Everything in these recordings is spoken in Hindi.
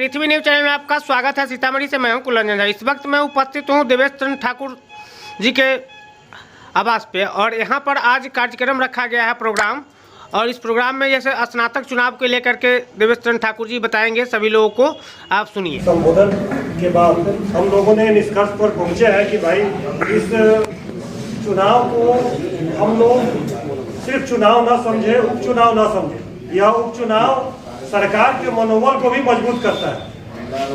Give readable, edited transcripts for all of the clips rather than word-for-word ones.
पृथ्वी न्यूज चैनल में आपका स्वागत है। सीतामढ़ी से मैं हूं कुलरंजन झा। इस वक्त मैं उपस्थित हूं देवेश चंद्र ठाकुर जी के आवास पे और यहां पर आज कार्यक्रम रखा गया है प्रोग्राम। और इस प्रोग्राम में जैसे स्नातक चुनाव को लेकर के देवेश चंद्र ठाकुर जी बताएंगे सभी लोगों को, आप सुनिए। संबोधन के बाद हम लोगों ने निष्कर्ष पर पहुंचे हैं कि भाई इस चुनाव को हम लोग सिर्फ चुनाव ना समझे, उपचुनाव ना समझे। यह उपचुनाव सरकार के मनोबल को भी मजबूत करता है।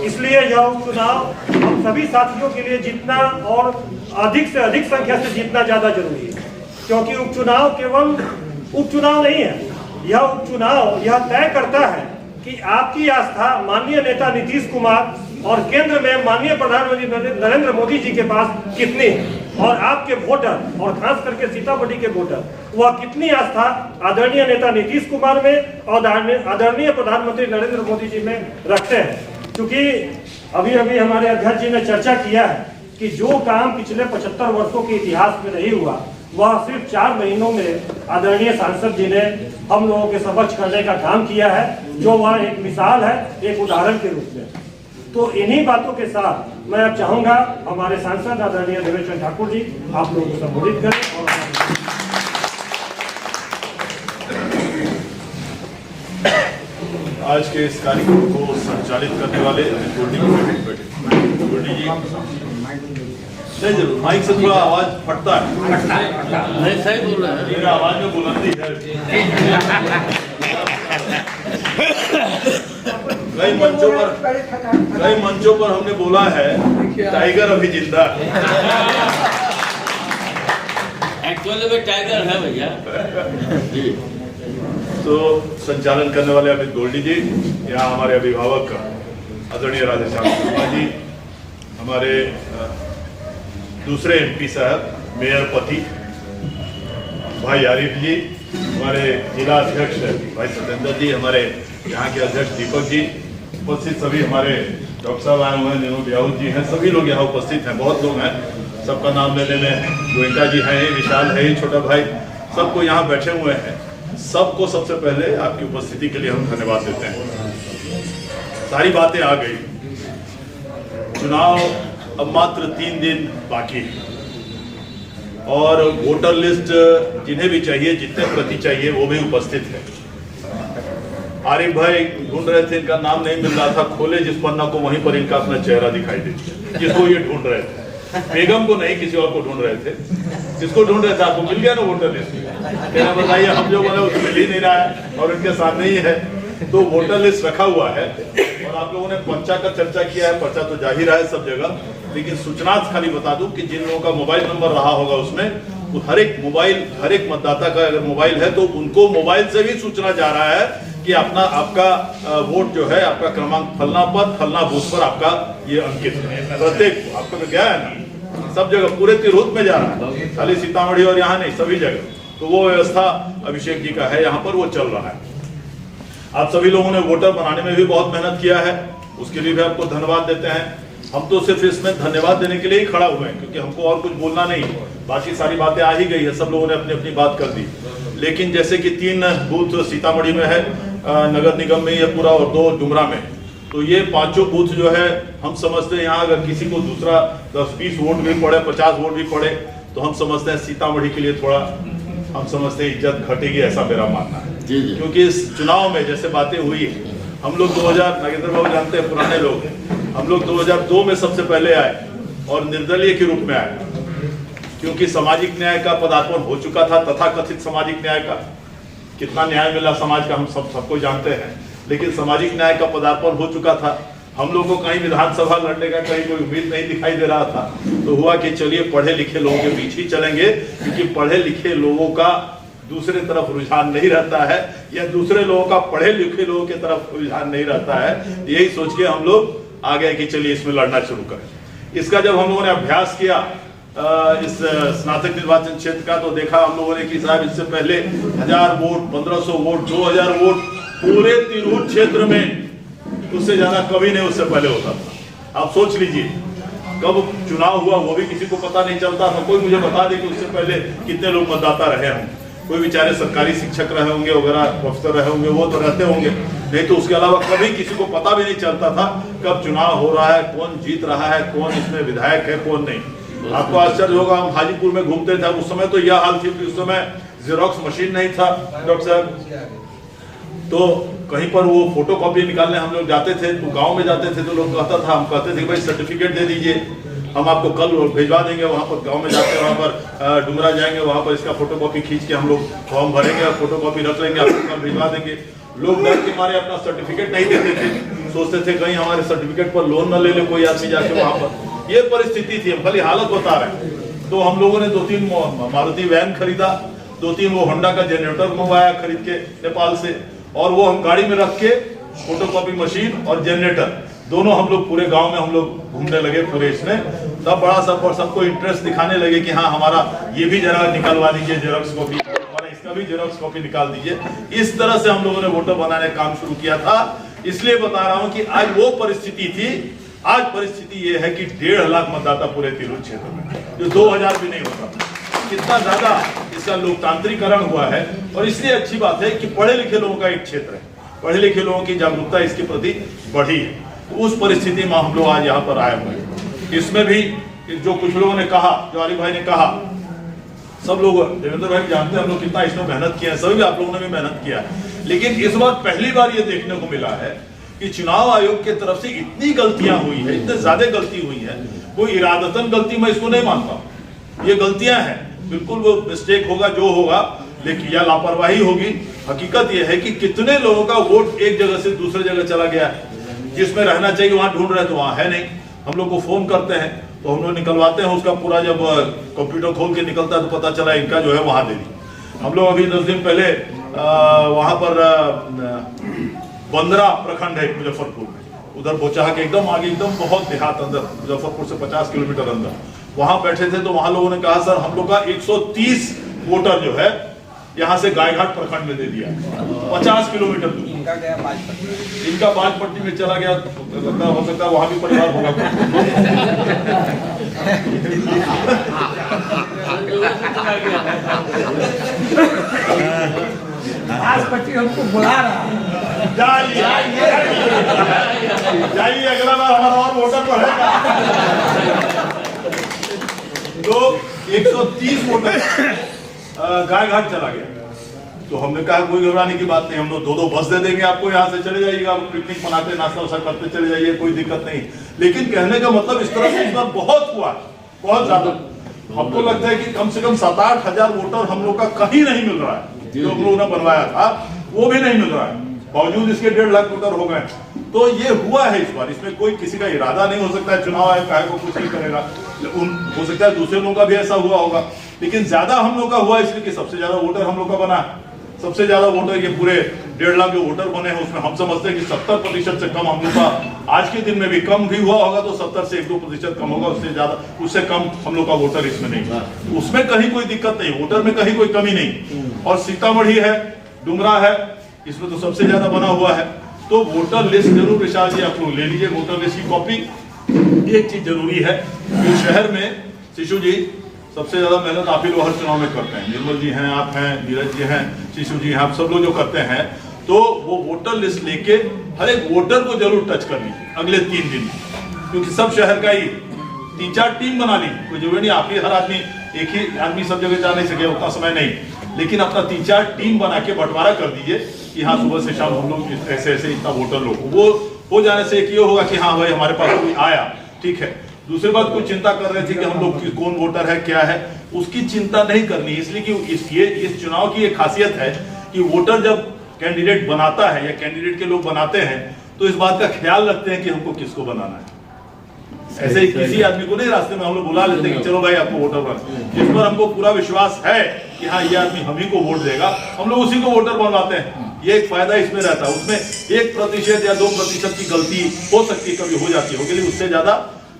इसलिए यह उपचुनाव हम सभी साथियों के लिए जीतना और अधिक से अधिक संख्या से जीतना ज्यादा जरूरी है, क्योंकि उपचुनाव केवल उपचुनाव नहीं है। यह उपचुनाव यह तय करता है कि आपकी आस्था माननीय नेता नीतीश कुमार और केंद्र में माननीय प्रधानमंत्री नरेंद्र मोदी जी के पास कितनी है, और आपके वोटर और खास करके सीतामढ़ी के वोटर वह कितनी आस्था आदरणीय नेता नीतीश कुमार में और आदरणीय प्रधानमंत्री नरेंद्र मोदी जी में रखते हैं। क्योंकि अभी अभी हमारे अध्यक्ष जी ने चर्चा किया है कि जो काम पिछले 75 वर्षों के इतिहास में नहीं हुआ वह सिर्फ 4 महीनों में आदरणीय सांसद जी ने हम लोगों के समक्ष करने का काम किया है, जो वह एक मिसाल है, एक उदाहरण के रूप में। तो इन्हीं बातों के साथ मैं अब चाहूंगा हमारे सांसद आदरणीय देवेश चंद्र ठाकुर जी आप लोगों को संबोधित करें। और आज के इस कार्यक्रम को संचालित करने वाले गोल्डी जी, नहीं जरूर माइक से थोड़ा आवाज फटता है। नहीं सही बोल रहे हैं, मेरा आवाज में बुलंदी है। कई मंचों पर हमने बोला है टाइगर अभी जिंदा है। एक्चुअली में टाइगर है भैया जी। तो संचालन करने वाले अमित गोल्डी जी, यहाँ हमारे अभिभावक आदरणीय राधेश्याम शर्मा जी, हमारे दूसरे एमपी साहब मेयर पति भाई आरिफ जी, हमारे जिला अध्यक्ष भाई सत्येंद्र जी, हमारे यहाँ के अध्यक्ष दीपक जी, उपस्थित सभी हमारे डॉक्टर साहब आए हुए हैं, नीनू ब्याहूत जी हैं, सभी लोग यहाँ उपस्थित हैं। बहुत लोग हैं, सबका नाम लेने में गोयंका जी हैं, विशाल है, छोटा भाई, सबको यहाँ बैठे हुए हैं। सबको सबसे पहले आपकी उपस्थिति के लिए हम धन्यवाद देते हैं। सारी बातें आ गई, चुनाव अब मात्र 3 दिन बाकी है और वोटर लिस्ट जिन्हें भी चाहिए, जितने प्रति चाहिए वो भी उपस्थित है। आरिफ भाई ढूंढ रहे थे, इनका नाम नहीं मिल रहा था, खोले जिस पन्ना को वहीं पर इनका अपना चेहरा दिखाई दे, जिसको ये ढूंढ रहे थे। बेगम को नहीं, किसी और को ढूंढ रहे थे। किसको ढूंढ रहे थे? आपको मिल गया ना वोटर लिस्ट? बताइए, हम जो बोले उसमें मिल ही नहीं रहा है और इनके सामने ही है। तो वोटर लिस्ट रखा हुआ है और आप लोगों ने पर्चा का चर्चा किया है। पर्चा तो जाहिर है सब जगह, लेकिन सूचना खाली बता दूं कि जिन लोगों का मोबाइल नंबर रहा होगा उसमें हर एक मतदाता का अगर मोबाइल है तो उनको मोबाइल से भी सूचना जा रहा है कि आपका वोट जो है, आपका क्रमांक फलना पद फलना बूथ पर आपका ये अंकित है। प्रत्येक आपको तो क्या है ना, सब जगह पूरे तिरहुत में जा रहा है, खाली सीतामढ़ी और यहाँ नहीं, सभी जगह। तो वो व्यवस्था अभिषेक जी का है, यहाँ पर वो चल रहा है। आप सभी लोगों ने वोटर बनाने में भी बहुत मेहनत किया है, उसके लिए भी आपको धन्यवाद देते हैं। हम तो सिर्फ इसमें धन्यवाद देने के लिए ही खड़ा हुए हैं, क्योंकि हमको और कुछ बोलना नहीं, बाकी सारी बातें आ ही गई है, सब लोगों ने अपनी अपनी बात कर दी। लेकिन जैसे कि 3 बूथ सीतामढ़ी में है, नगर निगम में ये पूरा, और 2 डुमरा में, तो ये 5 बूथ जो है हम समझते हैं यहाँ अगर किसी को दूसरा 10-20 वोट भी पड़े, 50 वोट भी पड़े, तो हम समझते हैं सीतामढ़ी के लिए थोड़ा हम समझते हैं इज्जत घटेगी, ऐसा मेरा मानना है। क्योंकि इस चुनाव में जैसे बातें हुई, हम लोग 2000, नागेंद्र बाबू जानते हैं, पुराने लोग, हम लोग 2002 में सबसे पहले आए और निर्दलीय के रूप में आए, क्योंकि सामाजिक न्याय का पदार्पण हो चुका था। तथाकथित सामाजिक न्याय का कितना न्याय मिला समाज का हम सबको जानते हैं, लेकिन सामाजिक न्याय का पदार्पण हो चुका था। हम लोगों को कहीं विधानसभा लड़ने का कहीं कोई उम्मीद नहीं दिखाई दे रहा था। तो हुआ कि चलिए पढ़े लिखे लोगों के पीछे ही चलेंगे, क्योंकि पढ़े लिखे लोगों का दूसरे तरफ रुझान नहीं रहता है, या दूसरे लोगों का पढ़े लिखे लोगों की तरफ रुझान नहीं रहता है। यही सोच के हम लोग आ गए कि चलिए इसमें लड़ना शुरू करें। इसका जब हम लोगों ने अभ्यास किया इस स्नातक निर्वाचन क्षेत्र का, तो देखा हम लोगों ने कि साहब इससे पहले 1000 वोट, 1500 वोट, 2000 वोट पूरे तिरहुत क्षेत्र में, उससे ज्यादा कभी नहीं उससे पहले होता था। आप सोच लीजिए कब चुनाव हुआ वो भी किसी को पता नहीं चलता था। कोई मुझे बता दे कि उससे पहले कितने लोग मतदाता रहे हों। कोई बेचारे सरकारी शिक्षक रहे होंगे वगैरह, प्रोफेसर रहे होंगे, वो तो रहते होंगे, नहीं तो उसके अलावा कभी किसी को पता भी नहीं चलता था कब चुनाव हो रहा है, कौन जीत रहा है, कौन इसमें विधायक है, कौन नहीं। आपको आश्चर्य होगा, हम हाजीपुर में घूमते थे, उस समय तो यह हाल थी कि उस समय जेरोक्स मशीन नहीं था डॉक्टर साहब, तो कहीं पर वो फोटो कॉपी निकालने हम लोग जाते थे, तो गांव में जाते थे तो लोग कहता था, हम कहते थे भाई सर्टिफिकेट दे दीजिए, हम आपको कल भिजवा देंगे। वहाँ पर गांव में जाके वहाँ पर डुमरा जाएंगे, वहाँ पर इसका फोटो कॉपी खींच के हम लोग फॉर्म भरेंगे और फोटो कॉपी रख लेंगे, आपको कल भिजवा देंगे। लोग डर के मारे अपना सर्टिफिकेट नहीं देते थे, सोचते थे कहीं हमारे सर्टिफिकेट पर लोन न ले ले कोई आदमी जाके वहाँ पर। ये परिस्थिति थी, हम खाली हालत बता रहे हैं। तो हम लोगों ने 2-3 मारुति वैन खरीदा, 2-3 वो होंडा का जनरेटर मंगवाया खरीद के नेपाल से, और वो हम गाड़ी में रख के फोटोकॉपी मशीन और जनरेटर दोनों हम लोग पूरे गांव में हम लोग घूमने लगे पूरे इसमें। तब बड़ा सबको इंटरेस्ट दिखाने लगे कि हाँ हमारा ये भी जरा निकलवा दीजिए जेरोक्स कॉपी, हमारा इसका भी जेरोक्स कॉपी निकाल दीजिए। इस तरह से हम लोगों ने वोटर बनाने का काम शुरू किया था। इसलिए बता रहा हूं कि आज वो परिस्थिति थी, आज परिस्थिति ये है कि 1.5 लाख मतदाता पूरे तिरहुत क्षेत्र में, जो 2000 भी नहीं होता था। कितना ज्यादा इसका लोकतांत्रिकरण हुआ है, और इसलिए अच्छी बात है कि पढ़े लिखे लोगों का एक क्षेत्र है, पढ़े लिखे लोगों की जागरूकता इसके प्रति बढ़ी है। तो उस परिस्थिति में हम लोग आज यहाँ पर आए हुए हैं। इसमें भी जो कुछ लोगों ने कहा, जो आरिफ भाई ने कहा, सब लोग, देवेंद्र भाई जानते हैं हम लोग कितना इसमें मेहनत किया है, सभी आप लोगों ने भी मेहनत किया है। लेकिन इस बार पहली बार ये देखने को मिला है कि चुनाव आयोग की तरफ से इतनी गलतियां हुई है, इतनी ज्यादा गलती हुई है। कोई इरादतन गलती मैं इसको नहीं मानता, ये गलतियां हैं, बिल्कुल वो मिस्टेक होगा जो होगा, लेकिन या लापरवाही होगी। हकीकत यह है कि कितने लोगों का वोट एक जगह से दूसरे जगह चला गया है, जिसमें रहना चाहिए वहां ढूंढ रहे तो वहां है नहीं। हम लोग को फोन करते हैं तो हम लोग निकलवाते हैं, उसका पूरा जब कंप्यूटर खोल के निकलता है तो पता चला इनका जो है वहां दे दी। हम लोग अभी 10 दिन पहले वहां पर बंदरा प्रखंड है मुजफ्फरपुर में, उधर बोचाहा के एकदम आगे, एकदम बहुत देहात अंदर, मुजफ्फरपुर से 50 किलोमीटर अंदर, वहां बैठे थे। तो वहां लोगों ने कहा सर हम लोग का 130 वोटर जो है यहाँ से गायघाट प्रखंड में दे दिया, 50 किलोमीटर दूर। इनका बाजपट्टी में चला गया, हो सकता है वहां भी परिवार होगा। बाजपट्टी हमको बुला रहा है, जाइए अगला बार हमारा और वोटर बढ़ेगा। तो 130 वोटर गायघाट चला गया। तो हमने कहा कोई घबराने की बात नहीं, हम लोग 2-2 बस दे देंगे आपको, यहाँ से चले जाइएगा, पिकनिक मनाते नाश्ता वास्ता करते चले जाइए, कोई दिक्कत नहीं। लेकिन कहने का मतलब इस तरह से इस बार बहुत हुआ, बहुत ज्यादा। हमको लगता है कि कम से कम 7-8 हजार वोटर हम लोग का कहीं नहीं मिल रहा है, जो हम लोगों ने बनवाया था वो भी नहीं मिल रहा है, बावजूद इसके 1.5 लाख वोटर हो गए। तो ये हुआ है इस बार, इसमें कोई किसी का इरादा नहीं हो सकता है, चुनाव आयोग काहे को कुछ नहीं करेगा, हो सकता है दूसरे लोगों का भी ऐसा हुआ होगा, लेकिन ज्यादा हम लोग का हुआ इसलिए कि सबसे ज्यादा वोटर हम लोग का बना। सबसे ज्यादा वोटर ये पूरे 1.5 लाख जो वोटर बने हैं उसमें हम समझते हैं कि 70% से कम हम लोग का, आज के दिन में भी कम भी हुआ होगा तो 70 से 1-2% कम होगा, उससे ज्यादा, उससे कम हम लोग का वोटर इसमें नहीं, उसमें कहीं कोई दिक्कत नहीं, वोटर में कहीं कोई कमी नहीं। और सीतामढ़ी है, डुमरा है, इसमें तो सबसे ज्यादा बना हुआ है। तो वोटर लिस्ट जरूर विशाल जी आप लोग ले लीजिए, वोटर लिस्ट की कॉपी। एक चीज जरूरी है कि शहर में शिशु जी सबसे ज्यादा मेहनत आप ही लोग हर चुनाव में करते हैं, निर्मल जी हैं, आप हैं, नीरज जी हैं, शिशु जी हैं, आप सब लोग जो करते हैं, तो वो वोटर लिस्ट लेके हर एक वोटर को जरूर टच कर लीजिए अगले 3 दिन, क्योंकि सब शहर का ही 3-4 टीम बना लीजिए। कोई जरूरी नहीं आप ही हर आदमी एक ही आदमी सब जगह जा नहीं सके, उतना समय नहीं, लेकिन अपना 3-4 टीम बना के बंटवारा कर दीजिए कि हाँ सुबह से शाम हम लोग ऐसे ऐसे इतना वोटर लोग, वो हो जाने से एक ये होगा कि हाँ भाई हमारे पास कोई आया, ठीक है। दूसरी बात, कोई चिंता कर रहे थे कि हम लोग कौन वोटर है क्या है, उसकी चिंता नहीं करनी, इसलिए कि इस चुनाव की एक खासियत है कि वोटर जब कैंडिडेट बनाता है या कैंडिडेट के लोग बनाते हैं तो इस बात का ख्याल रखते हैं कि हमको किसको बनाना है। ऐसे ही किसी आदमी को नहीं रास्ते में हम लोग बुला लेते हैं कि चलो भाई आपको वोटर बना, जिस पर हमको पूरा विश्वास है कि हाँ ये आदमी हम ही को वोट देगा, हम लोग उसी को वोटर बनवाते हैं। ये एक फायदा इसमें रहता है, उसमें 1% या 2% की गलती हो सकती, कभी हो जाती होगी, लेकिन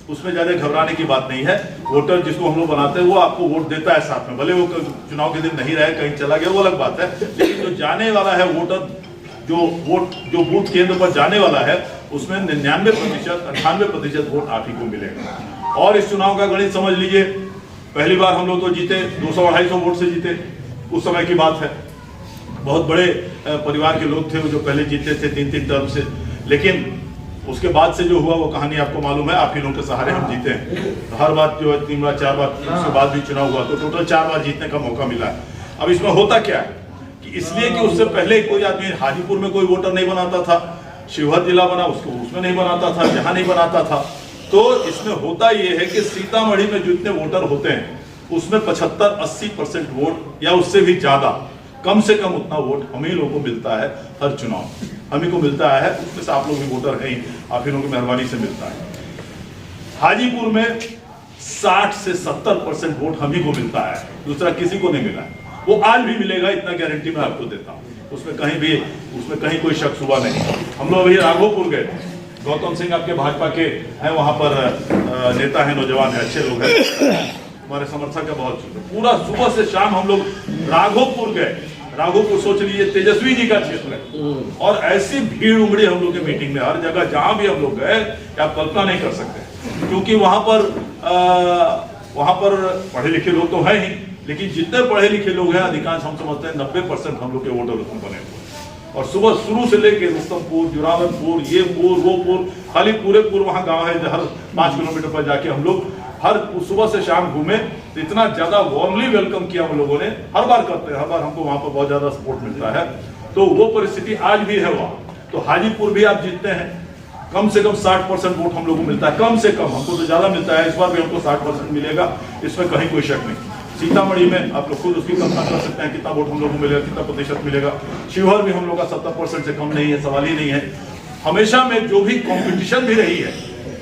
उसमें ज्यादा घबराने की बात नहीं है। वोटर जिसको हम लोग बनाते हैं वो आपको वोट देता है साथ में, भले वो चुनाव के दिन नहीं रहे, कहीं चला गया, वो अलग बात है, लेकिन जो जाने वाला है वोटर, जो बूथ केंद्र पर जाने वाला है उसमें 99%, 98% वोट आप ही को मिलेगा। और इस चुनाव का गणित समझ लीजिए, पहली बार हम लोग तो जीते 200-250 वोट से जीते, उस समय की बात है। बहुत बड़े परिवार के लोग थे वो जो पहले जीते थे 3-3 टर्म से, लेकिन उसके बाद से जो हुआ वो कहानी आपको मालूम है। आप ही लोगों के सहारे हम जीते हैं। तो हर बार जो है 3 बार 4 बार, उसके बाद भी चुनाव हुआ तो टोटल 4 बार जीतने का मौका मिला है। अब इसमें होता क्या है कि इसलिए कि उससे पहले कोई आदमी हाजीपुर में कोई वोटर नहीं बनाता था, शिवहर जिला बना उसको उसमें नहीं बनाता था, जहां नहीं बनाता था। तो इसमें होता यह है कि सीतामढ़ी में जितने वोटर होते हैं उसमें 75-80% वोट या उससे भी ज्यादा, कम से कम उतना वोट हम ही लोगों को मिलता है। हर चुनाव हम ही को मिलता है, उसमें से आप लोग भी वोटर हैं ही, आप ही लोगों की मेहरबानी से मिलता है। हाजीपुर में 60 से 70% वोट हम ही को मिलता है, दूसरा किसी को नहीं मिला है। वो आज भी मिलेगा, इतना गारंटी मैं आपको देता हूँ, उसमें कहीं कोई शक हुआ नहीं। हम लोग अभी राघोपुर गए थे, गौतम सिंह आपके भाजपा के हैं, वहां पर नेता है, नौजवान है, अच्छे लोग हैं, हमारे समर्थक है बहुत। पूरा सुबह से शाम हम लोग राघोपुर गए। राघोपुर सोच लीजिए तेजस्वी जी का क्षेत्र है, और ऐसी भीड़ उमड़ी हम लोग के मीटिंग में, हर जगह जहां भी हम लोग गए आप कल्पना नहीं कर सकते। क्योंकि वहां पर पढ़े लिखे लोग तो हैं ही, लेकिन जितने पढ़े लिखे लोग हैं अधिकांश हम समझते हैं 90% हम लोग के वोटर उसमें बने हुए। और सुबह शुरू से लेके रुस्तमपुर, जुरावरपुर, ये पुर वो पुर, खाली पूरे पुर वहाँ गाँव है, हर 5 किलोमीटर पर जाके हम लोग हर सुबह से शाम घूमे। तो इतना ज्यादा वार्मली वेलकम किया हम लोगों ने, हर बार करते हैं, हर बार हमको वहां पर बहुत ज्यादा सपोर्ट मिलता है। तो वो परिस्थिति आज भी है वहाँ। तो हाजीपुर भी आप जीतते हैं, कम से कम 60% वोट हम लोगों को मिलता है, कम से कम, हमको तो ज्यादा मिलता है, इस बार भी हमको 60% मिलेगा, इसमें कहीं कोई शक नहीं। सीतामढ़ी में आप लोग खुद उसकी कल्पना कर सकते हैं कितना वोट हम लोग को मिलेगा, कितना प्रतिशत मिलेगा। शिवहर भी हम लोग का 70% से कम नहीं है, सवाल ही नहीं है। हमेशा में जो भी कंपटीशन भी रही है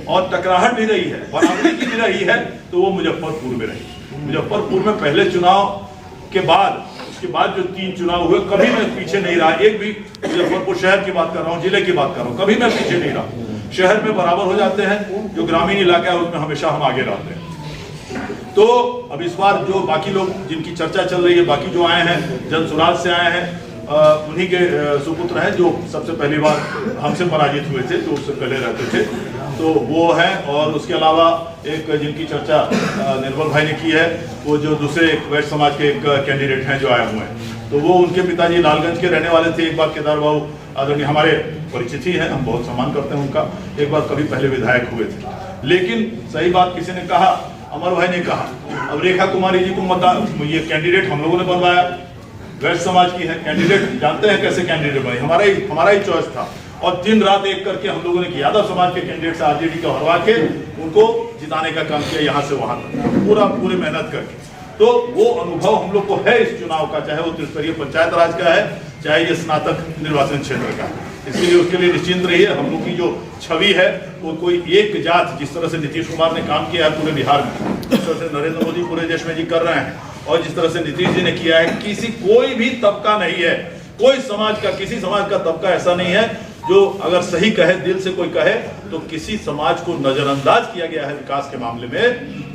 और टकराहट भी रही है, बराबरी की भी रही है, तो वो मुजफ्फरपुर में रही। मुजफ्फरपुर में पहले चुनाव के बाद, उसके बाद जो 3 चुनाव हुए, कभी मैं पीछे नहीं रहा। एक भी, मुजफ्फरपुर शहर की बात कर रहा हूँ, जिले की बात कर रहा हूँ, कभी मैं पीछे नहीं रहा। शहर में बराबर हो जाते हैं, जो ग्रामीण इलाका है उसमें हमेशा हम आगे रहते हैं। तो अब इस बार जो बाकी लोग जिनकी चर्चा चल रही है, बाकी जो आए हैं जन सुराज से आए हैं, उन्हीं के सुपुत्र हैं जो सबसे पहली बार हमसे पराजित हुए थे, जो उससे पहले रहते थे, तो वो है। और उसके अलावा एक जिनकी चर्चा निर्मल भाई ने की है, वो जो दूसरे वैश्य समाज के एक कैंडिडेट हैं जो आए हुए हैं, तो वो उनके पिताजी लालगंज के रहने वाले थे। एक बार केदार बाबू आदरणीय हमारे परिचित ही हैं, हम बहुत सम्मान करते हैं उनका, एक बार कभी पहले विधायक हुए थे। लेकिन सही बात किसी ने कहा, अमर भाई ने कहा, अब रेखा कुमारी जी को ये कैंडिडेट हम लोगों ने बनवाया, वैश्य समाज की है कैंडिडेट, जानते हैं कैसे कैंडिडेट बने, हमारा ही चॉइस था। और दिन रात एक करके हम लोगों ने यादव समाज के कैंडिडेट से आरजेडी को हरवा के उनको जिताने का काम किया, यहाँ से वहां तक पूरी मेहनत करके। तो वो अनुभव हम लोग को है इस चुनाव का, चाहे वो त्रिस्तरीय पंचायत राज का है, चाहे ये स्नातक निर्वाचन क्षेत्र का। इसलिए उसके लिए निश्चिंत रहिए। हम लोग की जो छवि है वो कोई एक जात, जिस तरह से नीतीश कुमार ने काम किया है पूरे बिहार में, जिस तरह से नरेंद्र मोदी पूरे देश में जी कर रहे हैं, और जिस तरह से नीतीश जी ने किया है, कोई भी तबका नहीं है, कोई समाज का, किसी समाज का तबका ऐसा नहीं है जो अगर सही कहे, दिल से कोई कहे, तो किसी समाज को नजरअंदाज किया गया है विकास के मामले में।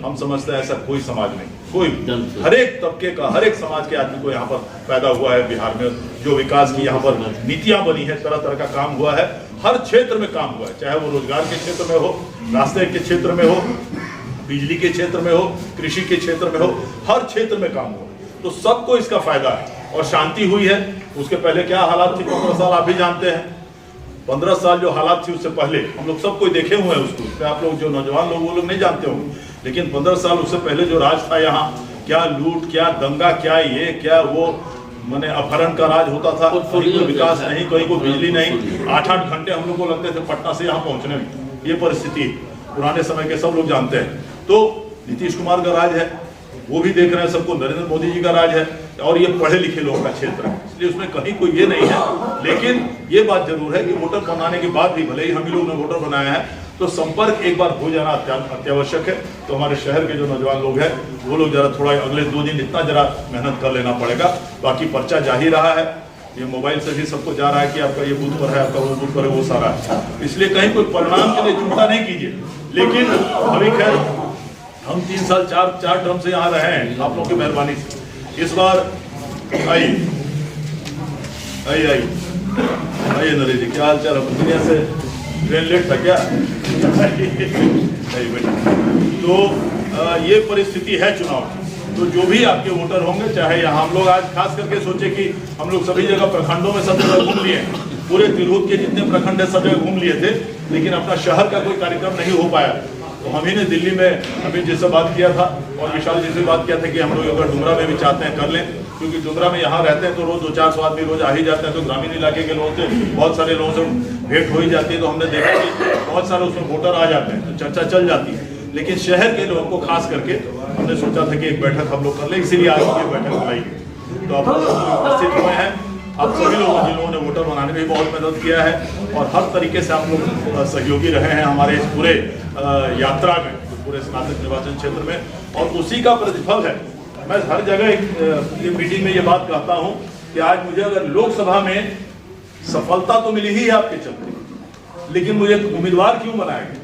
हम समझते हैं ऐसा कोई समाज नहीं, कोई, हर एक तबके का, हर एक समाज के आदमी को यहाँ पर पैदा हुआ है बिहार में। जो विकास की यहाँ पर नीतियां बनी है, तरह तरह का काम हुआ है, हर क्षेत्र में काम हुआ है, चाहे वो रोजगार के क्षेत्र में हो, रास्ते के क्षेत्र में हो, बिजली के क्षेत्र में हो, कृषि के क्षेत्र में हो, हर क्षेत्र में काम हुआ। तो सबको इसका फायदा है और शांति हुई है। उसके पहले क्या हालात थी 15 साल आप भी जानते हैं। 15 साल जो हालात थी उससे पहले हम लोग सब कोई देखे हुए हैं उसको, आप लोग जो नौजवान लोग वो लोग नहीं जानते होंगे, लेकिन 15 साल उससे पहले जो राज था यहाँ, क्या लूट, क्या दंगा, क्या ये, क्या वो, माने अपहरण का राज होता था। कहीं कोई विकास नहीं, कहीं कोई बिजली नहीं, 8-8 घंटे हम लोग को लगते थे पटना से यहाँ पहुँचने में। ये परिस्थिति पुराने समय के सब लोग जानते हैं। तो नीतीश कुमार का राज है, वो भी देख रहे हैं सबको, नरेंद्र मोदी जी का राज है, और ये पढ़े लिखे लोगों का क्षेत्र है, इसलिए उसमें कहीं कोई ये नहीं है। लेकिन ये बात जरूर है कि वोटर बनाने के बाद भी, भले ही हम ही लोग ने वोटर बनाया है, तो संपर्क एक बार हो जाना अत्यावश्यक है। तो हमारे शहर के जो नौजवान लोग हैं वो लोग जरा थोड़ा अगले 2 दिन इतना जरा मेहनत कर लेना पड़ेगा। बाकी पर्चा जा ही रहा है, ये मोबाइल से भी सबको जा रहा है कि आपका ये बूथ पर है, आपका वो बूथ पर है, वो सारा है। इसलिए कहीं कोई परिणाम के लिए चिंता नहीं कीजिए। लेकिन अभी खैर हम 3 साल 4 टर्म से यहाँ रहे हैं आप लोगों की मेहरबानी से। इस बार आइए नरेश जी, क्या हाल चाल है? दुनिया से ट्रेन लेट था क्या? आइए बेटा। तो ये परिस्थिति है चुनाव की। तो जो भी आपके वोटर होंगे, चाहे यहाँ हम लोग आज खास करके सोचे कि हम लोग सभी जगह प्रखंडों में सब जगह घूम लिए, पूरे तिरहुत के जितने प्रखंड है सब जगह घूम लिए थे, लेकिन अपना शहर का कोई कार्यक्रम नहीं हो पाया। तो हम ही ने दिल्ली में अभी जिससे बात किया था और विशाल जी से बात किया था कि हम लोग अगर डुमरा में भी चाहते हैं कर लें, क्योंकि डुमरा में यहाँ रहते हैं तो रोज 200-400 आदमी रोज आ ही जाते हैं, तो ग्रामीण इलाके के लोगों से बहुत सारे लोगों से भेंट हो ही जाती है। तो हमने देखा कि बहुत सारे उसमें वोटर आ जाते हैं, तो चर्चा चल जाती है। लेकिन शहर के लोगों को खास करके हमने सोचा था कि एक बैठक हम लोग कर लें, इसीलिए आज ये बैठक बुलाई गई। तो आप उपस्थित हुए हैं, आप सभी लोगों जिन लोगों ने वोटर बनाने में भी बहुत मदद किया है और हर तरीके से आप लोग सहयोगी रहे हैं हमारे इस पूरे यात्रा में, पूरे स्नातक निर्वाचन क्षेत्र में, और उसी का प्रतिफल है। मैं हर जगह ये मीटिंग में ये बात कहता हूँ कि आज मुझे अगर लोकसभा में सफलता तो मिली ही है आपके चलते, लेकिन मुझे उम्मीदवार क्यों बनाया गया?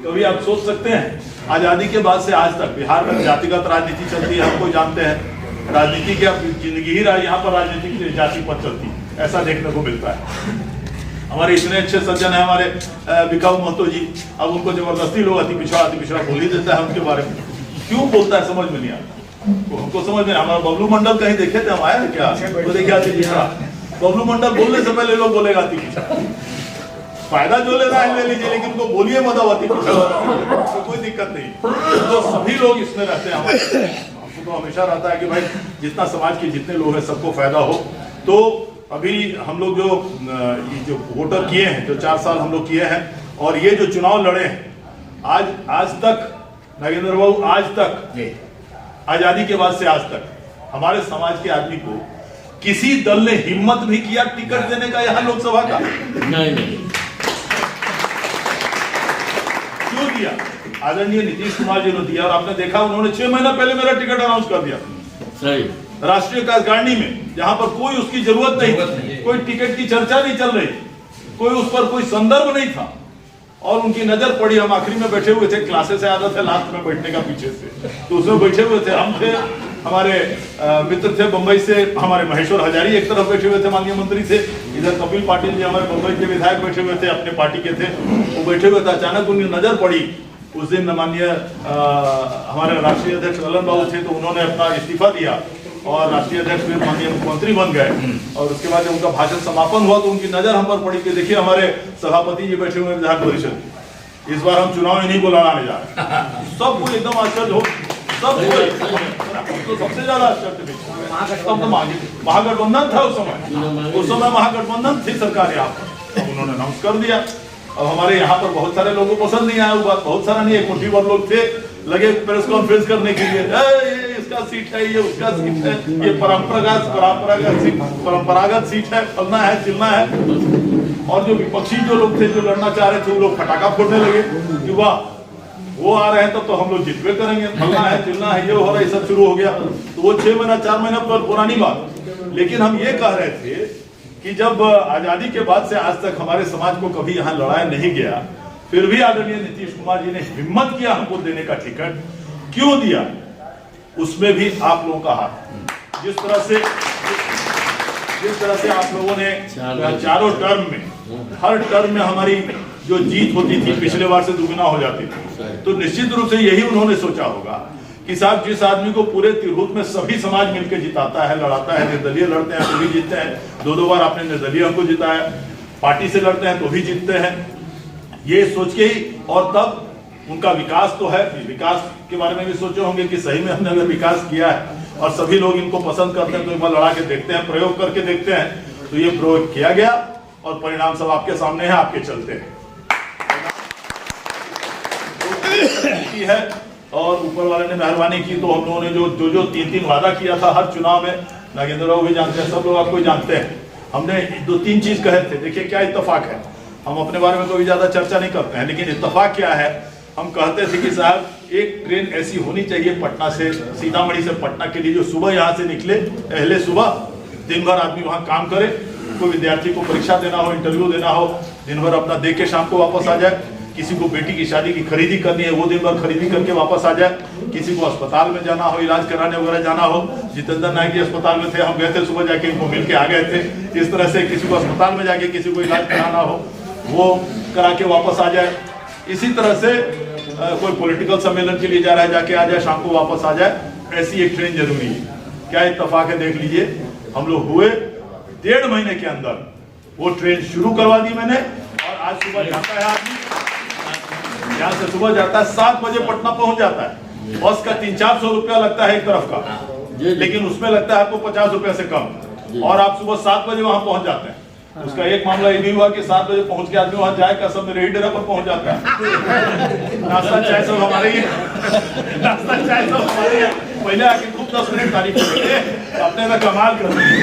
कभी आप सोच सकते हैं, आजादी के बाद से आज तक बिहार में जातिगत राजनीति चलती है, हमको जानते हैं, राजनीति की जिंदगी ही यहाँ पर राजनीति जाति पर चलती है, ऐसा देखने को मिलता है। हमारे इतने अच्छे सज्जन है हमारे बिकाऊ महतो जी, अब उनको जबरदस्ती लोग अति पिछड़ा बोल ही देता है उनके बारे में। क्यों बोलता है समझ में नहीं आता, तो हमको समझ में। हमारा बबलू मंडल कहीं देखे थे हम आए ना क्या, तो देखे अति पिछड़ा। बबलू मंडल बोलने से पहले लोग बोलेगा अति पिछड़ा, फायदा जो लेना है ले लीजिए, लेकिन उनको बोलिए मत अति पिछड़ा, तो कोई दिक्कत नहीं। तो सभी लोग इसमें रहते हैं हमारे, हमको तो हमेशा रहता है कि भाई जितना समाज के जितने लोग हैं सबको फायदा हो। तो अभी हम लोग जो वोटर किए हैं, जो 4 साल हम लोग किए हैं, और ये जो चुनाव लड़े हैं आज तक, नागेंद्र बाबू, आज तक आजादी के बाद से आज तक हमारे समाज के आदमी को किसी दल ने हिम्मत भी किया टिकट देने का यहाँ लोकसभा का? नहीं। क्यों दिया? आदरणीय नीतीश कुमार जी ने दिया, और आपने देखा उन्होंने 6 महीना पहले मेरा टिकट अनाउंस कर दिया सही राष्ट्रीय कार्यकारिणी में, जहां पर कोई उसकी जरूरत नहीं, कोई टिकट की चर्चा नहीं चल रही, कोई उस पर कोई संदर्भ नहीं था, और उनकी नजर पड़ी। हम आखिरी में बैठे हुए थे, क्लासेस से आदत है लास्ट में बैठने का पीछे से, तो उसमें बैठे हुए थे, हम थे, हमारे मित्र थे बंबई से, हमारे महेश्वर हजारी एक तरफ बैठे हुए थे, माननीय मंत्री थे, इधर कपिल पाटिल जी हमारे बंबई के विधायक बैठे हुए थे, अपने पार्टी के थे, वो बैठे हुए थे। अचानक उनकी नजर पड़ी, उस दिन माननीय हमारे राष्ट्रीय अध्यक्ष ललन बाबू थे, तो उन्होंने अपना इस्तीफा दिया और राष्ट्रीय अध्यक्ष फिर माननीय मुख्यमंत्री बन गए, और उसके बाद जब उनका भाषण समापन हुआ तो उनकी नजर हम पर पड़ी कि देखिए हमारे सभापति जी बैठे हुए विधान परिषद, इस बार हम चुनाव इन्हीं को लड़ाने जा रहे हैं। सब कोई एकदम आश्चर्य हो, सब तो सबसे ज्यादा आश्चर्य महागठबंधन था उस समय महागठबंधन थी सरकार यहाँ पर, अब उन्होंने अनाउंस कर दिया। अब हमारे यहाँ पर बहुत सारे लोगों को पसंद नहीं आया वो बात, बहुत सारा नहीं, एक मुट्ठी भर लोग थे लगे प्रेस कॉन्फ्रेंस करने के लिए, ये इसका सीट है, ये उसका सीट है, ये परंपरागत सीट है, फलना है चिलना है। और जो विपक्षी जो लोग थे, जो लड़ना चाह रहे थे, वो लोग फटाका फोड़ने लगे कि वाह वो आ रहे हैं तब तो हम लोग जितवे करेंगे, फलना है चिलना है, ये हो रहा है, सब शुरू हो गया। तो वो 6 महीना 4 महीना पर पुरानी बात। लेकिन हम ये कह रहे थे कि जब आजादी के बाद से आज तक हमारे समाज को कभी यहाँ लड़ाया नहीं गया, फिर भी आदरणीय नीतीश कुमार जी ने हिम्मत किया हमको देने का टिकट, क्यों दिया? उसमें भी आप लोगों का हाथ। जिस तरह से आप लोगों ने चारों टर्म में, हर टर्म में हमारी जो जीत होती थी पिछले बार से दुगुना हो जाती थी, तो निश्चित रूप से यही उन्होंने सोचा होगा कि साहब जिस आदमी को पूरे तिरहुत में सभी समाज मिलकर जिताता है, लड़ाता है, निर्दलीय लड़ते हैं तो भी जीतते हैं, 2-2 बार आपने निर्दलीय हमको जिताया, पार्टी से लड़ते हैं तो भी जीतते हैं, ये सोच के ही। और तब उनका विकास तो है, विकास के बारे में भी सोचे होंगे कि सही में हमने अगर विकास किया है और सभी लोग इनको पसंद करते हैं तो एक बार लड़ा के देखते हैं, प्रयोग करके देखते हैं। तो ये प्रयोग किया गया और परिणाम सब आपके सामने है, आपके चलते हैं है। और ऊपर वाले ने मेहरबानी की, तो हम लोगों ने जो 3 वादा किया था हर चुनाव में, नागेंद्र बाबू भी जानते हैं, सब लोग आपको जानते हैं, हमने 2-3 चीज कहे थे। देखिए क्या इत्तेफाक है, हम अपने बारे में कोई ज्यादा चर्चा नहीं करते हैं, लेकिन इत्तेफाक क्या है, हम कहते थे कि साहब एक ट्रेन ऐसी होनी चाहिए पटना से, सीतामढ़ी से पटना के लिए, जो सुबह यहाँ से निकले, पहले सुबह, दिन भर आदमी वहाँ काम करे, कोई विद्यार्थी को परीक्षा देना हो, इंटरव्यू देना हो, दिन भर अपना दे के शाम को वापस आ जाए, किसी को बेटी की शादी की खरीदी करनी है, वो दिन भर खरीदी करके वापस आ जाए, किसी को अस्पताल में जाना हो, इलाज कराने वगैरह जाना हो, जितेंद्र नायक जी अस्पताल में थे, हम गए थे सुबह जाके इनको मिल के आ गए थे, इस तरह से किसी को अस्पताल में जाके किसी को इलाज कराना हो वो करा के वापस आ जाए। इसी तरह से कोई पॉलिटिकल सम्मेलन के लिए जा रहा है, जाके आ जाए, शाम को वापस आ जाए। ऐसी एक ट्रेन जरूरी है। क्या इत्तेफाक है देख लीजिए, हम लोग हुए 1.5 महीने के अंदर वो ट्रेन शुरू करवा दी मैंने, और आज सुबह जाता है आदमी, यहाँ से सुबह जाता है 7 बजे पटना पहुंच जाता है। बस का 300-400 रुपया लगता है एक तरफ का, लेकिन उसमें लगता है आपको 50 रुपया से कम, और आप सुबह 7 बजे वहां पहुंच जाते हैं। उसका एक मामला ये भी हुआ कि 7 बजे पहुंच के आदमी वहां जाए का सब मेरे ही डेरा पर पहुंच जाता है। नाश्ता चाय सब हमारे ही, नाश्ता चाय सब हमारे ही। पहले आके खूब 10 मिनट तारीफ करते, अपने तो कमाल कर रहे,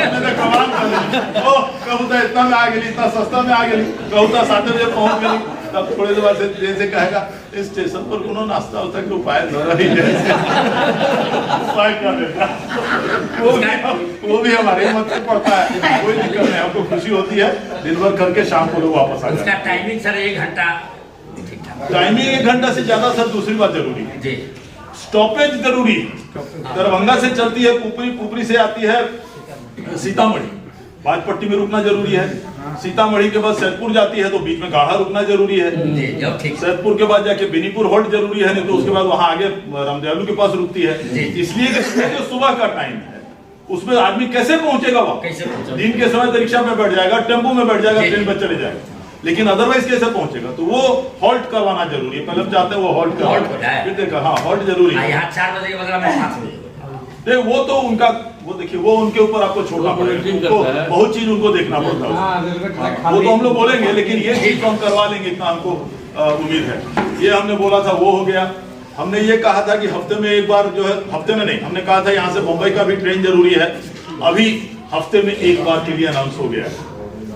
अपने तो कमाल कर रहे। ओ कहूँ तो इतना में आ गई, इतना सस्ता में आ गई, कहूँ तो 7 बजे पहुंच गई। तब थोड़े देर बाद से कहेगा इस स्टेशन पर कोनो नाश्ता होता के उपाय न रही वो भी हमारे मत से पड़ता है, कोई दिक्कत नहीं, हमको खुशी होती है। दिन भर करके शाम को लोग वापस आ जाते हैं। टाइमिंग सर 1 घंटा, टाइमिंग 1 घंटा से ज्यादा सर दूसरी बात जरूरी है जी, स्टॉपेज जरूरी है। दरभंगा से चलती है पुपरी, पुपरी से आती है सीतामढ़ी, बाजपट्टी में रुकना जरूरी है। सीतामढ़ी के बाद सैदपुर जाती है तो बीच में गाढ़ा रुकना जरूरी है। सैदपुर के बाद जाके बेनीपुर होल्ड जरूरी है, नहीं तो उसके बाद वहां आगे रामदयालु के पास रुकती है। इसलिए जो सुबह का टाइम है उसमें आदमी कैसे पहुंचेगा वहां, दिन के समय रिक्शा में बैठ जाएगा, टेम्पो में बैठ जाएगा, ट्रेन पर चले जाएगा, लेकिन अदरवाइज कैसे पहुंचेगा? तो वो हॉल्ट करवाना जरूरी है। पहले हम चाहते हैं वो हॉल्ट करवाना, फिर देखा हाँ हॉल्ट जरूरी है। 4 बजे के बदला में 7 बजे, वो तो उनका, वो देखिए वो उनके ऊपर आपको छोड़ना पड़ेगा, उनको बहुत चीज उनको देखना पड़ता है। वो तो हम लोग बोलेंगे, लेकिन ये चीज तो हम करवा लेंगे, इतना हमको उम्मीद है। ये हमने बोला था वो हो गया। हमने ये कहा था कि हफ्ते में एक बार जो है, हफ्ते में नहीं, हमने कहा था यहाँ से मुंबई का भी ट्रेन जरूरी है। अभी हफ्ते में एक बार के लिए अनाउंस हो गया है,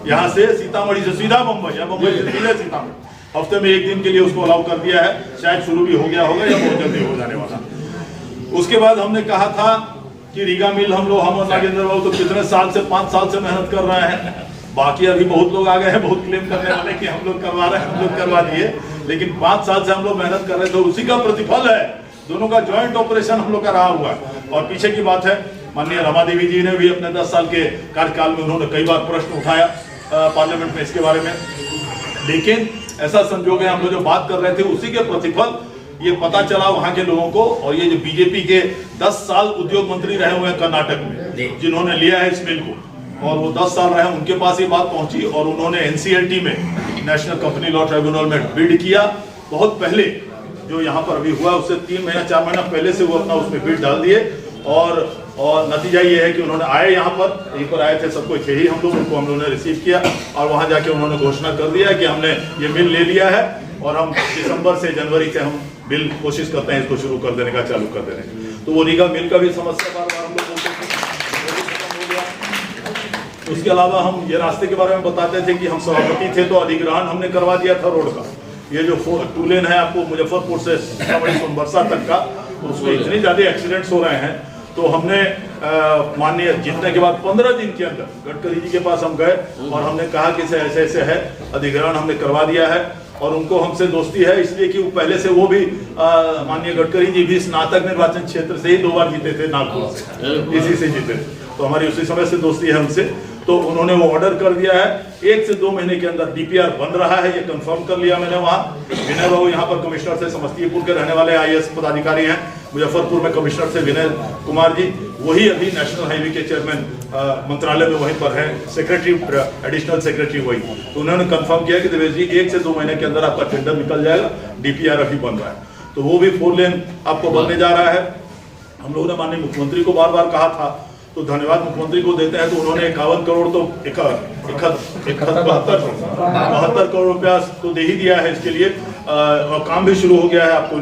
यहाँ से सीतामढ़ी से सीधा मुंबई या मुंबई से सीधे सीतामढ़ी, हफ्ते में एक दिन के लिए उसको अलाउ कर दिया है। शायद शुरू भी हो गया होगा या बहुत जल्दी हो जाने वाला। उसके बाद हमने कहा था कि रीगा मिल हम और नागेंद्र बाबू तो कितने साल से, 5 साल से मेहनत कर रहे हैं। बाकी अभी बहुत लोग आ गए हैं, बहुत क्लेम करने वाले कि हम लोग करवा रहे हैं, हम लोग करवा दिए, लेकिन 5 साल से हम लोग मेहनत कर रहे थे, उसी का प्रतिफल है। दोनों का ज्वाइंट ऑपरेशन हम लोग का रहा हुआ है। और पीछे की बात है, माननीय रमा देवी जी ने भी अपने 10 साल के कार्यकाल में उन्होंने कई बार प्रश्न उठाया पार्लियामेंट में इसके बारे में, लेकिन ऐसा संजोग है हम लोग जो बात कर रहे थे उसी के प्रतिफल ये पता चला वहां के लोगों को। और ये जो बीजेपी के 10 साल उद्योग मंत्री रहे हुए हैं कर्नाटक में, जिन्होंने लिया है इस बिल को, और वो 10 साल रहे, उनके पास ये बात पहुंची और उन्होंने एनसीएलटी में, नेशनल कंपनी लॉ ट्राइब्यूनल में बिड किया। बहुत पहले जो यहाँ पर अभी हुआ उससे 3 महीना 4 महीना पहले से वो अपना उसमें बिड डाल दिए। और नतीजा ये है कि उन्होंने आए यहाँ पर आए थे, सबको थे ही हम लोग, उनको हम लोगों ने रिसीव किया और वहाँ जाके उन्होंने घोषणा कर दिया कि हमने ये बिल ले लिया है और हम दिसंबर से जनवरी से हम बिल कोशिश करते हैं इसको शुरू कर देने का, चालू कर देने। तो वो रीगा मिल का भी समस्या बार बार हम लोग बोलते थे। उसके अलावा हम ये रास्ते के बारे में बताते थे कि हम सभापति थे तो अधिग्रहण हमने करवा दिया था रोड का। ये जो 2 लेन है आपको मुजफ्फरपुर से सोनबरसा तक का, उसमें इतने ज्यादा एक्सीडेंट्स हो रहे हैं, तो हमने माननीय जीतने के बाद 15 दिन के अंदर गडकरी जी के पास हम गए और हमने कहा कि ऐसे ऐसे है, अधिग्रहण हमने करवा दिया है। और उनको हमसे दोस्ती है इसलिए कि वो पहले से वो भी माननीय गडकरी जी भी स्नातक निर्वाचन क्षेत्र से ही 2 बार जीते थे, नागपुर से, इसी से जीते, तो हमारी उसी समय से दोस्ती है उनसे। तो उन्होंने वो ऑर्डर कर दिया है, 1 से 2 महीने के अंदर डीपीआर बन रहा है, ये कंफर्म कर लिया मैंने वहाँ। विनय बाबू यहाँ पर कमिश्नर से समस्तीपुर के रहने वाले आईएएस पदाधिकारी हैं, मुजफ्फरपुर में कमिश्नर से विनय कुमार जी, वही अभी नेशनल हाईवे के चेयरमैन मंत्रालय में वहीं पर है, सेक्रेटरी, एडिशनल सेक्रेटरी वही। तो उन्होंने कंफर्म किया कि देवेश जी 1 से 2 महीने के अंदर आपका टेंडर निकल जाएगा, डीपीआर अभी बन रहा है, तो वो भी 4 लेन आपको बनने जा रहा है। हम लोगों ने माननीय मुख्यमंत्री को बार बार कहा था, तो धन्यवाद मुख्यमंत्री को देते हैं, तो उन्होंने 51 करोड़ तो 72 करोड़ रुपया तो दे ही दिया है इसके लिए, और काम भी शुरू हो गया है आपको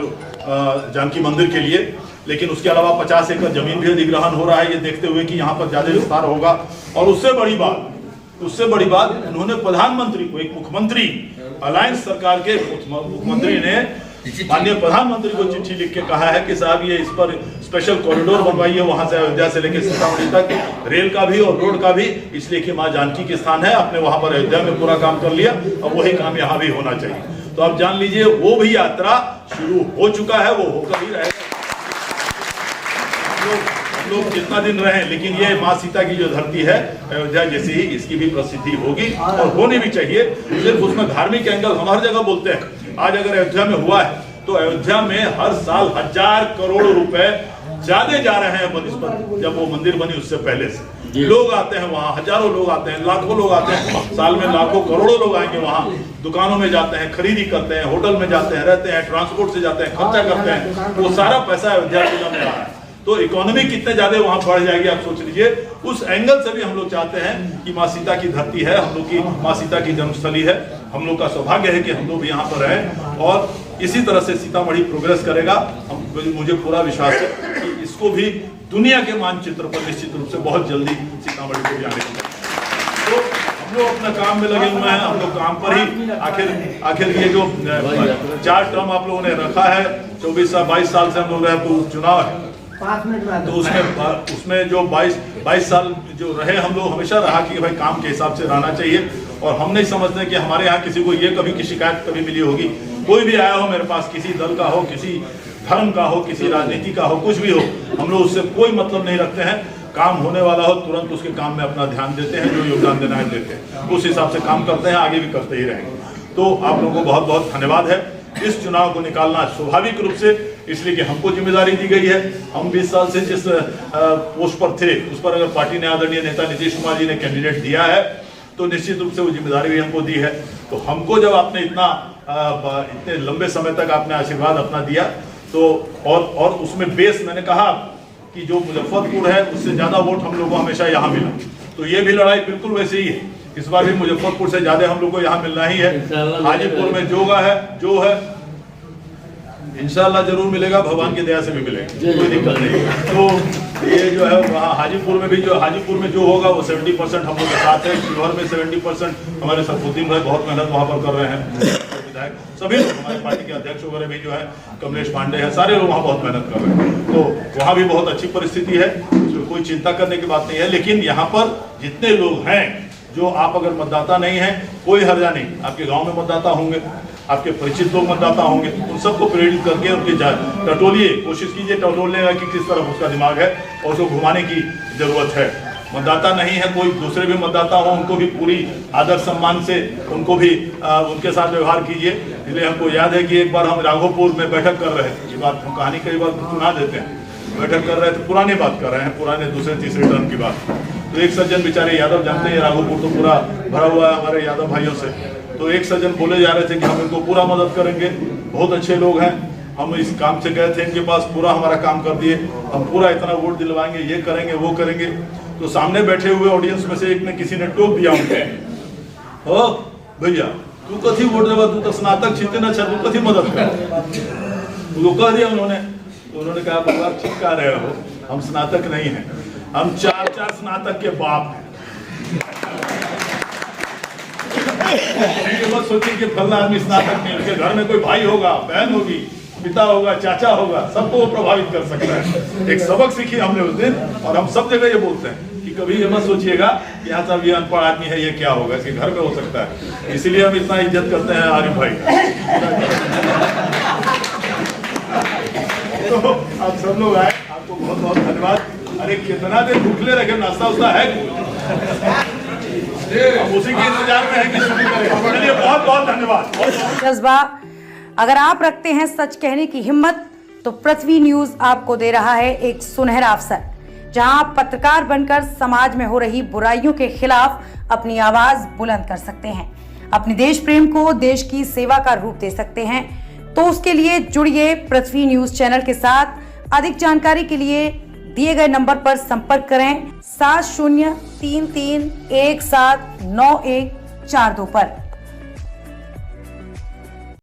जानकी मंदिर के लिए। लेकिन उसके अलावा 50 एकड़ जमीन भी अधिग्रहण हो रहा है, ये देखते हुए कि यहाँ पर ज्यादा विस्तार होगा। और उससे बड़ी बात उन्होंने प्रधानमंत्री को, एक मुख्यमंत्री, अलायंस सरकार के मुख्यमंत्री ने माननीय प्रधानमंत्री को चिट्ठी लिख के कहा है कि साहब ये इस पर स्पेशल कॉरिडोर बनवाइए, वहां से अयोध्या से लेकर सीतामढ़ी तक, रेल का भी और रोड का भी, इसलिए कि माँ जानकी के स्थान है। आपने वहां पर अयोध्या में पूरा काम कर लिया, अब वही काम यहाँ भी होना चाहिए। तो आप जान लीजिए वो भी यात्रा शुरू हो चुका है, वो होकर ही रहेगा। हम लोग जितना दिन रहे, लेकिन ये माँ सीता की जो धरती है अयोध्या जैसी ही इसकी भी प्रसिद्धि होगी और होनी भी चाहिए। सिर्फ उसमें धार्मिक एंगल हम हर जगह बोलते हैं, आज अगर अयोध्या में हुआ है तो अयोध्या में हर साल 1000 करोड़ रुपए ज्यादा जा रहे हैं बनस्पत जब वो मंदिर बनी उससे पहले से। लोग आते हैं वहाँ, हजारों लोग आते हैं, लाखों लोग आते हैं, साल में लाखों करोड़ों लोग आएंगे वहाँ। दुकानों में जाते हैं, खरीदी करते हैं, होटल में जाते हैं, रहते हैं, ट्रांसपोर्ट से जाते हैं, खर्चा करते हैं, वो सारा पैसा अयोध्या जिला में आ रहा है। तो इकोनॉमी कितने ज्यादा वहां बढ़ जाएगी आप सोच लीजिए। उस एंगल से भी हम लोग चाहते हैं कि माँ सीता की धरती है, हम लोग की माँ सीता की जन्मस्थली है, हम लोग का सौभाग्य है कि हम लोग यहाँ पर रहें और इसी तरह से सीतामढ़ी प्रोग्रेस करेगा। मुझे पूरा विश्वास है कि इसको भी दुनिया के मानचित्र पर निश्चित रूप से बहुत जल्दी सीतामढ़ी को भी आने की। तो हम लोग अपना काम में लगे हुए हैं, हम लोग काम पर ही आखिर ये जो 4 टर्म आप लोगों ने रखा है, 22 साल से हम लोग रहे, तो चुनाव है, तो उसमें जो 22 साल जो रहे हम लोग, हमेशा रहा कि भाई काम के हिसाब से रहना चाहिए। और हम नहीं समझते कि हमारे यहाँ किसी को ये कभी की शिकायत कभी मिली होगी। कोई भी आया हो मेरे पास, किसी दल का हो, किसी धर्म का हो, किसी राजनीति का हो, कुछ भी हो, हम लोग उससे कोई मतलब नहीं रखते हैं। काम होने वाला हो तुरंत उसके काम में अपना ध्यान देते हैं, जो योगदान देना है देते हैं, उस हिसाब से काम करते हैं, आगे भी करते ही रहेंगे। तो आप लोगों को बहुत बहुत धन्यवाद है। इस चुनाव को निकालना स्वाभाविक रूप से इसलिए कि हमको जिम्मेदारी दी गई है। हम 20 साल से जिस पोस्ट पर थे उस पर अगर पार्टी ने आदरणीय नेता नीतीश कुमार जी ने कैंडिडेट दिया है तो निश्चित रूप से वो जिम्मेदारी भी हमको दी है। तो हमको जब आपने इतने लंबे समय तक आपने आशीर्वाद अपना दिया तो और उसमें बेस मैंने कहा कि जो मुजफ्फरपुर है उससे ज्यादा वोट हम लोग को हमेशा यहाँ मिला। तो ये भी लड़ाई बिल्कुल वैसे ही है, इस बार भी मुजफ्फरपुर से ज्यादा हम लोग को यहाँ मिलना ही है। हाजीपुर में जो है इंशाल्लाह जरूर मिलेगा, भगवान की दया से भी मिलेगा, कोई दिक्कत नहीं। तो ये जो है वहाँ हाजीपुर में भी हाजीपुर में जो होगा वो 70% हम लोग के साथ है। शिवहर में 70% हमारे सरफुद्दीन भाई बहुत मेहनत वहाँ पर कर रहे हैं, विधायक सभी लोग, हमारे पार्टी के अध्यक्ष वगैरह भी जो है कमलेश पांडे हैं, सारे लोग वहाँ बहुत मेहनत कर रहे हैं। तो वहाँ भी बहुत अच्छी परिस्थिति है, उसमें कोई चिंता करने की बात नहीं है। लेकिन यहाँ पर जितने लोग हैं, जो आप अगर मतदाता नहीं हैं, कोई हर्जा नहीं, आपके गांव में मतदाता होंगे, आपके परिचित लोग मतदाता होंगे, उन सबको प्रेरित करके उनके टटोलिए, कोशिश कीजिए टटोलने का कि किस तरफ उसका दिमाग है और उसको घुमाने की जरूरत है। मतदाता नहीं है, कोई दूसरे भी मतदाता हो, उनको भी पूरी आदर सम्मान से उनको भी उनके साथ व्यवहार कीजिए। इसलिए हमको याद है कि एक बार हम राघोपुर में बैठक कर रहे थे, ये बात हम कहानी कई बार सुना देते हैं, बैठक कर रहे थे, पुरानी बात कर रहे हैं, पुराने दूसरे तीसरे टर्म की बात। तो एक सज्जन बेचारे यादव, जानते हैं राघोपुर तो पूरा भरा हुआ है हमारे यादव भाइयों से, तो एक सज्जन बोले जा रहे थे कि हम इनको पूरा मदद करेंगे, बहुत अच्छे लोग हैं, हम इस काम से गए थे इनके पास, पूरा हमारा काम कर दिए, हम पूरा इतना वोट दिलवाएंगे, ये करेंगे वो करेंगे। तो सामने बैठे हुए ऑडियंस में से एक ने किसी ने टोक दिया उनके, ओ भैया तू कथी वोट देवा, तू तो स्नातक छीते ना, तू कथी मदद कर, वो कह दिया उन्होंने। तो उन्होंने कहा बाबा ठीक कह रहे हो, हम स्नातक नहीं हैं, हम 4 स्नातक के बाप हैं। मत सोचिए कि फलना आदमी स्नातक नहीं, उनके घर में कोई भाई होगा, बहन होगी, पिता होगा, चाचा होगा, सबको वो प्रभावित कर सकता है। एक सबक सीखी हमने उस दिन, और हम सब जगह ये बोलते हैं कि कभी ये मत सोचिएगा कि यहाँ सब ये अनपढ़ आदमी है, ये क्या होगा, इसके घर में हो सकता है। इसीलिए हम इतना इज्जत करते हैं आरिफ भाई। तो आप सब लोग आए, आपको बहुत बहुत धन्यवाद। अरे कितना देर भूखले रखे, नाश्ता उस्ता है, हम उसी के इंतजार में है कि शुरू करें। चलिए बहुत बहुत धन्यवाद। जज्बा अगर आप रखते हैं सच कहने की हिम्मत, तो पृथ्वी न्यूज आपको दे रहा है एक सुनहरा अवसर, जहां आप पत्रकार बनकर समाज में हो रही बुराइयों के खिलाफ अपनी आवाज बुलंद कर सकते हैं, अपने देश प्रेम को देश की सेवा का रूप दे सकते हैं। तो उसके लिए जुड़िए पृथ्वी न्यूज चैनल के साथ। अधिक जानकारी के लिए दिए गए नंबर पर संपर्क करें 7033179142 पर।